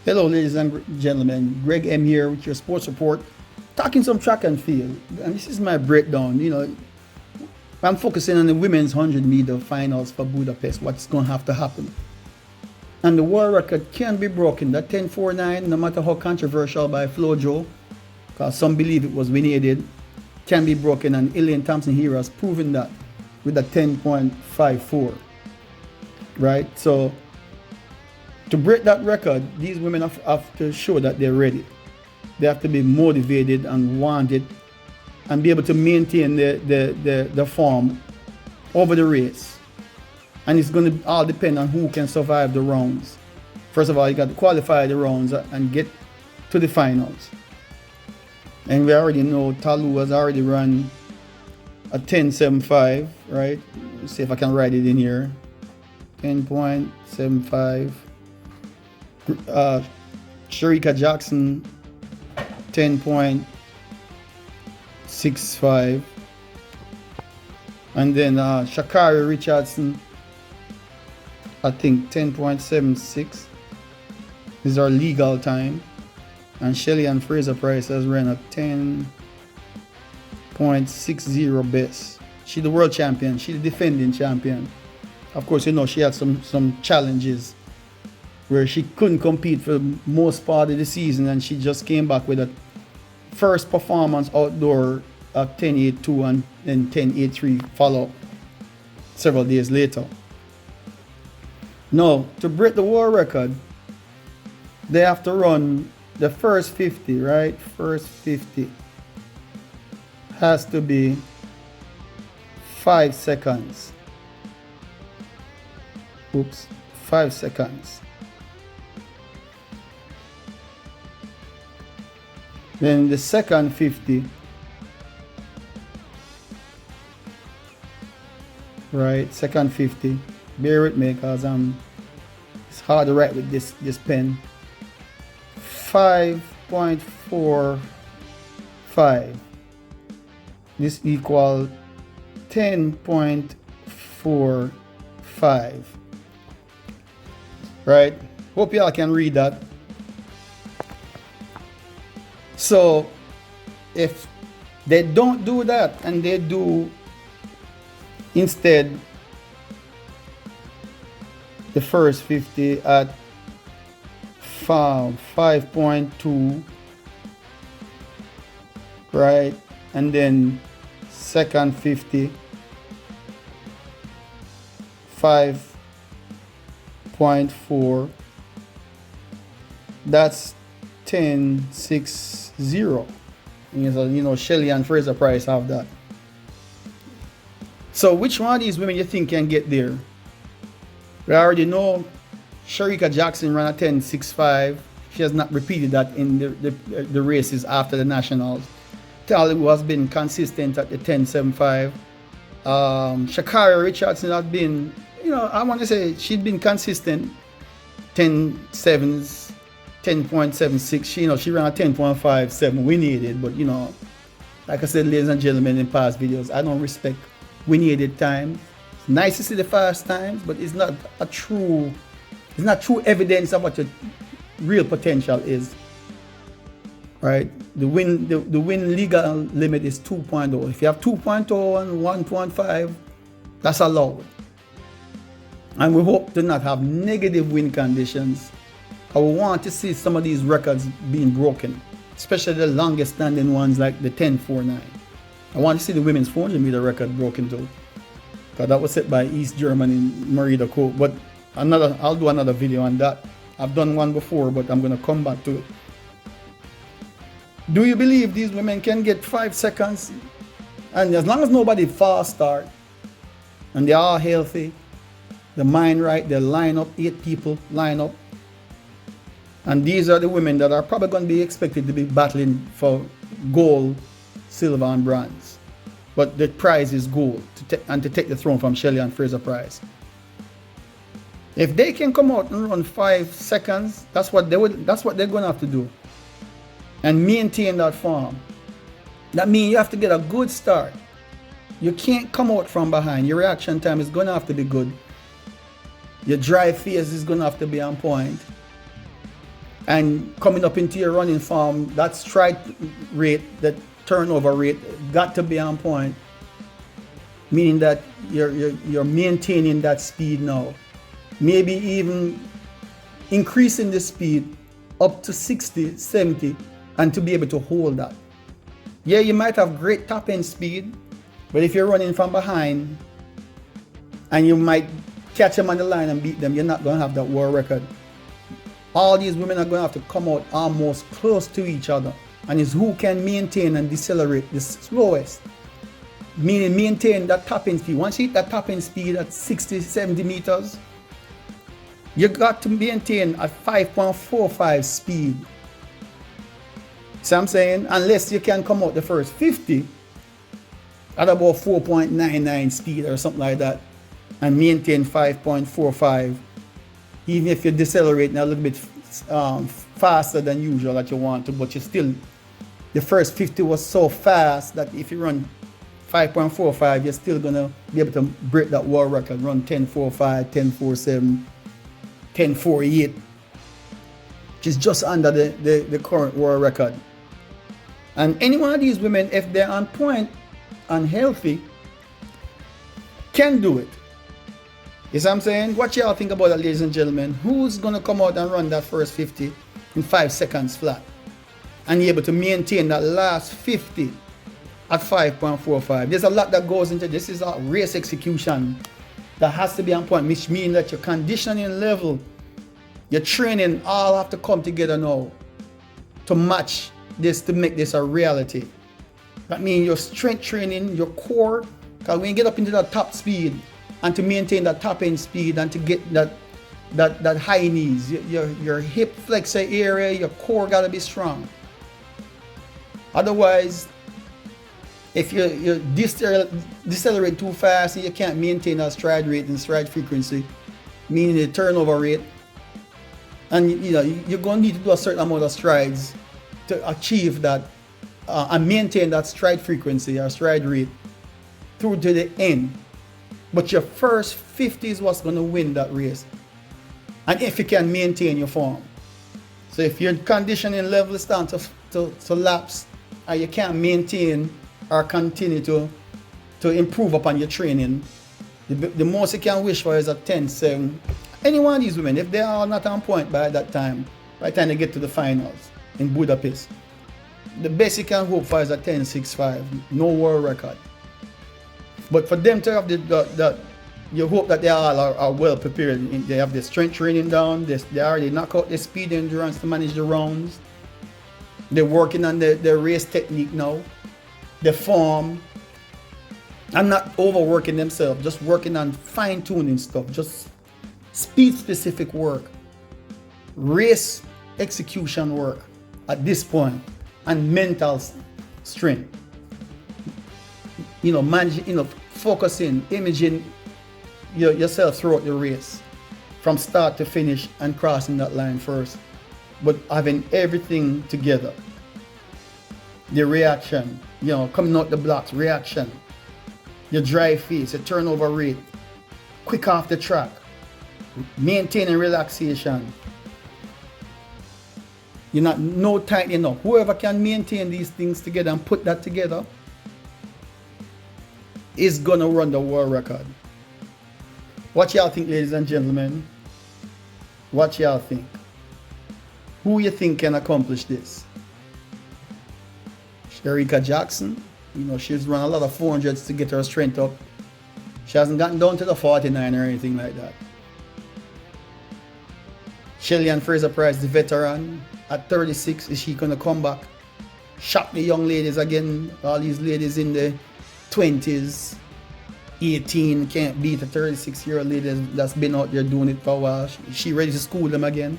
Hello, ladies and gentlemen. Greg M here with your sports report, talking some track and field. And this is my breakdown. I'm focusing on the women's 100-meter finals for Budapest, what's going to have to happen. And the world record can be broken. That 10.49, no matter how controversial by Flojo, because some believe it was winning, can be broken. And Elaine Thompson-Herah has proven that with a 10.54. Right? So, to break that record, these women have to show that they're ready. They have to be motivated and want it and be able to maintain the form over the race. And it's going to all depend on who can survive the rounds. First of all, you got to qualify the rounds and get to the finals. And we already know Talu has already run a 10.75, right? Let's see if I can write it in here. 10.75. Shericka Jackson 10.65, and then Sha'carri Richardson, I think 10.76 is our legal time, and Shelly-Ann Fraser-Pryce has run a 10.60 best. She's the world champion. She's the defending champion. Of course, she had some challenges where she couldn't compete for the most part of the season, and she just came back with a first performance outdoor at 10.82 and then 10.83 follow several days later. Now, to break the world record, they have to run the first 50, right? First 50 has to be 5 seconds. Oops, 5 seconds. Then the second 50, right? Second 50. Bear with me because it's hard to write with this pen. 5.45. This equals 10.45. Right? Hope y'all can read that. So, if they don't do that and they do instead the first 50 at 5.2, right, and then second 50 5.4, that's 10.60. Shelly-Ann Fraser-Pryce have that. So which one of these women you think can get there? We already know Shericka Jackson ran a 10.65. She has not repeated that in the races after the nationals. Talu has been consistent at the 10.75. Sha'carri Richardson has been, I want to say she's been consistent. 10.7s. 10.76. She ran a 10.57. We needed, but like I said, ladies and gentlemen, in past videos, I don't respect we needed time. It's nice to see the fast times, but it's not true evidence of what your real potential is. Right? The win legal limit is 2.0. If you have 2.0 and 1.5, that's allowed. And we hope to not have negative wind conditions. I want to see some of these records being broken, especially the longest standing ones like the 10.49. I want to see the women's 400-meter record broken too, because that was set by East Germany Marita Koch. But I'll do another video on that. I've done one before, but I'm going to come back to it. Do you believe these women can get 5 seconds? And as long as nobody fast start, and they are healthy, the mind right, they line up, 8 people line up. And these are the women that are probably going to be expected to be battling for gold, silver, and bronze. But the prize is gold, to take the throne from Shelly-Ann Fraser-Pryce. If they can come out and run 5 seconds, that's what they're going to have to do. And maintain that form. That means you have to get a good start. You can't come out from behind. Your reaction time is going to have to be good. Your drive phase is going to have to be on point. and coming up into your running form, that stride rate, that turnover rate, got to be on point. Meaning that you're maintaining that speed now. Maybe even increasing the speed up to 60, 70, and to be able to hold that. Yeah, you might have great top end speed, but if you're running from behind and you might catch them on the line and beat them, you're not going to have that world record. All these women are going to have to come out almost close to each other, and it's who can maintain and decelerate the slowest. Meaning maintain that top end speed. Once you hit that top end speed at 60, 70 meters, you got to maintain a 5.45 speed. See what I'm saying? Unless you can come out the first 50 at about 4.99 speed or something like that and maintain 5.45, even if you're decelerating a little bit faster than usual that you want to, but you still, the first 50 was so fast that if you run 5.45, you're still gonna be able to break that world record, run 10.45, 10.47, 10.48, which is just under the current world record. And any one of these women, if they're on point and healthy, can do it. You see what I'm saying? What y'all think about that, ladies and gentlemen? Who's gonna come out and run that first 50 in 5 seconds flat and be able to maintain that last 50 at 5.45? There's a lot that goes into this. Is a race execution that has to be on point, which means that your conditioning level, your training all have to come together now to match this, to make this a reality. That means your strength training, your core, because when you get up into that top speed and to maintain that top end speed and to get that high knees, your hip flexor area, your core got to be strong. Otherwise, if you decelerate too fast and you can't maintain that stride rate and stride frequency, meaning the turnover rate, and you're going to need to do a certain amount of strides to achieve that and maintain that stride frequency or stride rate through to the end. But your first 50 is what's going to win that race. And if you can maintain your form. So if your conditioning level is starting to lapse and you can't maintain or continue to improve upon your training, the most you can wish for is a 10.7. Any one of these women, if they are not on point by that time, by the time they get to the finals in Budapest, the best you can hope for is a 10.65, no world record. But for them to have you hope that they all are well prepared. They have the strength training down, they already knock out the speed and endurance to manage the rounds. They're working on the race technique now, the form, and not overworking themselves, just working on fine-tuning stuff, just speed-specific work, race execution work at this point, and mental strength. Managing, focusing, imaging yourself throughout the race, from start to finish and crossing that line first, but having everything together. The reaction, coming out the blocks, reaction, your drive phase, your turnover rate, quick off the track, maintaining relaxation. You're not no tight enough. Whoever can maintain these things together and put that together is gonna run the world record. What y'all think, ladies and gentlemen? What y'all think? Who you think can accomplish this? Shericka Jackson, she's run a lot of 400s to get her strength up. She hasn't gotten down to the 49 or anything like that. Shelly-Ann Fraser-Pryce, the veteran, at 36, is she gonna come back? Shock the young ladies again. All these ladies in the 20s, 18, can't beat a 36-year-old lady that's been out there doing it for a while. She ready to school them again.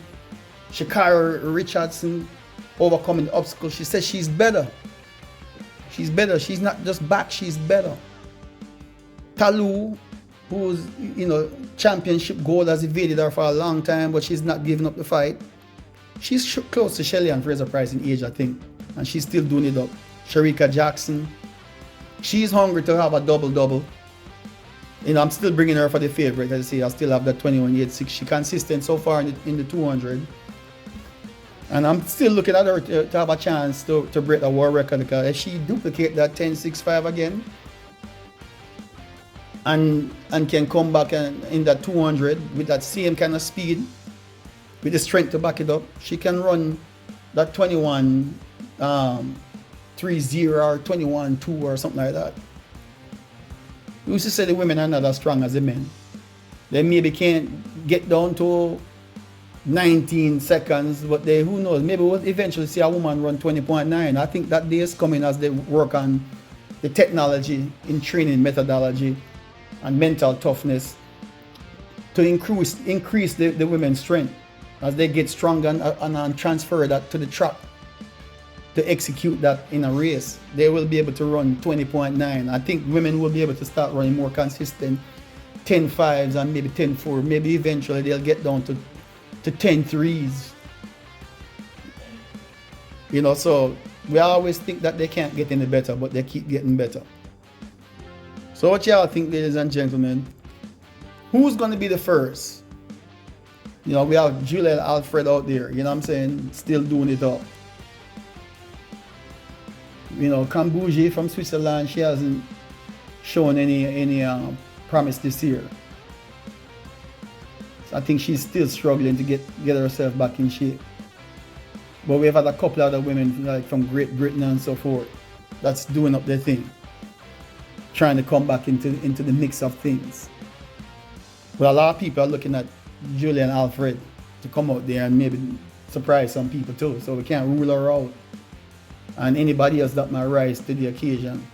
Sha'carri Richardson, overcoming the obstacles. She says she's better. She's better. She's not just back, she's better. Talu, who's, championship gold, has evaded her for a long time, but she's not giving up the fight. She's close to Shelly-Ann Fraser-Pryce in age, I think, and she's still doing it up. Shericka Jackson, she's hungry to have a double-double. I'm still bringing her for the favorite. As I say, I still have that 21.86. She's consistent so far in the 200. And I'm still looking at her to have a chance to break the world record, because if she duplicate that 10.65 again and can come back in that 200 with that same kind of speed, with the strength to back it up, she can run that 21.30 or 21.2 or something like that. We used to say the women are not as strong as the men. They maybe can't get down to 19 seconds, but they, who knows, maybe we'll eventually see a woman run 20.9. I think that day is coming as they work on the technology in training methodology and mental toughness to increase the women's strength as they get stronger and transfer that to the track to execute that in a race. They will be able to run 20.9. I think women will be able to start running more consistent 10.5s and maybe 10.4. Maybe eventually they'll get down to 10.3s. You know, so we always think that they can't get any better, but they keep getting better. So what y'all think, ladies and gentlemen? Who's going to be the first? You know, we have Julien Alfred out there, you know what I'm saying, still doing it up. You know, Kambuji from Switzerland, she hasn't shown any promise this year. So I think she's still struggling to get herself back in shape. But we've had a couple other women like from Great Britain and so forth that's doing up their thing, trying to come back into the mix of things. But a lot of people are looking at Julien Alfred to come out there and maybe surprise some people too. So we can't rule her out. And anybody else that might rise to the occasion.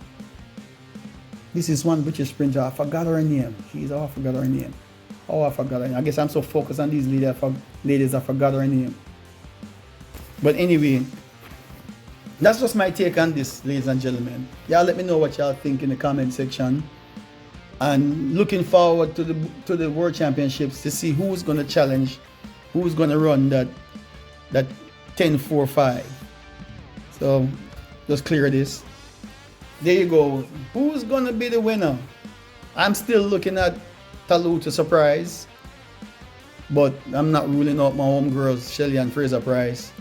This is one British sprinter. I forgot her name. I forgot her name. Oh, I forgot her name. I guess I'm so focused on these ladies, I forgot her name. But anyway, that's just my take on this, ladies and gentlemen. Y'all let me know what y'all think in the comment section. And looking forward to the World Championships to see who's going to challenge, who's going to run that 10.45. So just clear this. There you go. Who's going to be the winner? I'm still looking at Talu to surprise, but I'm not ruling out my homegirls, Shelly-Ann Fraser-Pryce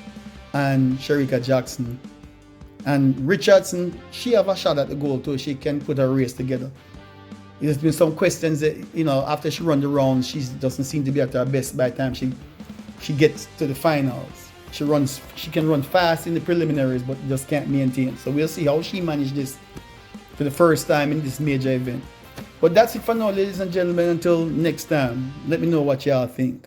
and Shericka Jackson. And Richardson, she have a shot at the goal too. She can put a race together. There's been some questions that, you know, after she run the round, she doesn't seem to be at her best by the time she gets to the finals. She can run fast in the preliminaries, but just can't maintain. So we'll see how she managed this for the first time in this major event. But that's it for now, ladies and gentlemen. Until next time, let me know what y'all think.